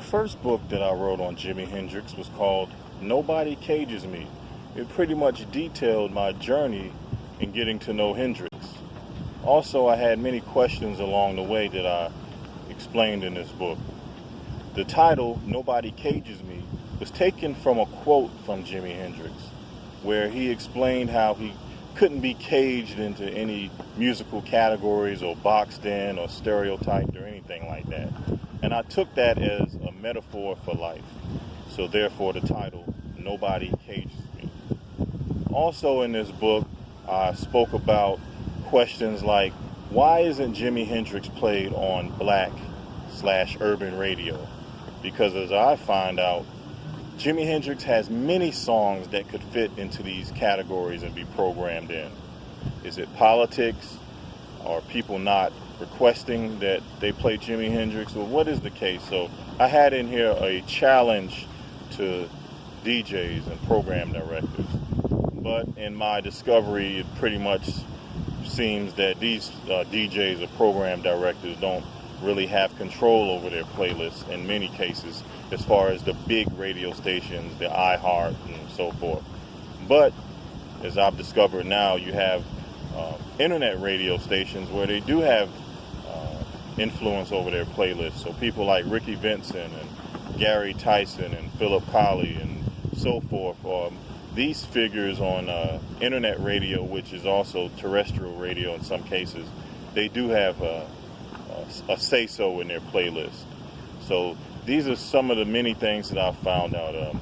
first book that I wrote on Jimi Hendrix was called Nobody Cages Me. It pretty much detailed my journey in getting to know Hendrix. Also, I had many questions along the way that I explained in this book. The title, Nobody Cages Me, was taken from a quote from Jimi Hendrix, where he explained how he couldn't be caged into any musical categories or boxed in or stereotyped or anything like that. And I took that as a metaphor for life. So therefore the title, Nobody Cages Me. Also in this book, I spoke about questions like, why isn't Jimi Hendrix played on black/urban radio? Because as I find out, Jimi Hendrix has many songs that could fit into these categories and be programmed in. Is it politics? Are people not requesting that they play Jimi Hendrix? Well, what is the case? So I had in here a challenge to DJs and program directors. But in my discovery, it pretty much seems that these DJs or program directors don't really have control over their playlists in many cases, as far as the big radio stations, the iHeart and so forth. But as I've discovered now, you have internet radio stations where they do have influence over their playlists. So people like Ricky Vincent and Gary Tyson and Philip Colley and so forth, these figures on internet radio, which is also terrestrial radio in some cases, they do have a say-so in their playlist. So these are some of the many things that I've found out.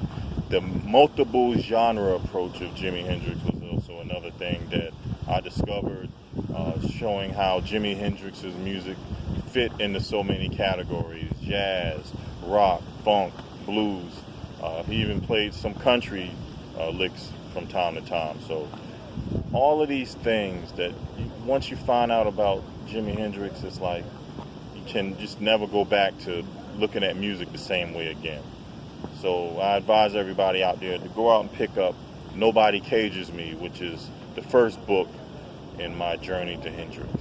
The multiple genre approach of Jimi Hendrix was also another thing that I discovered, showing how Jimi Hendrix's music fit into so many categories: jazz, rock, funk, blues. He even played some country licks from time to time. So all of these things that once you find out about Jimi Hendrix, it's like you can just never go back to looking at music the same way again. So I advise everybody out there to go out and pick up Nobody Cages Me, which is the first book in my journey to Hendrix.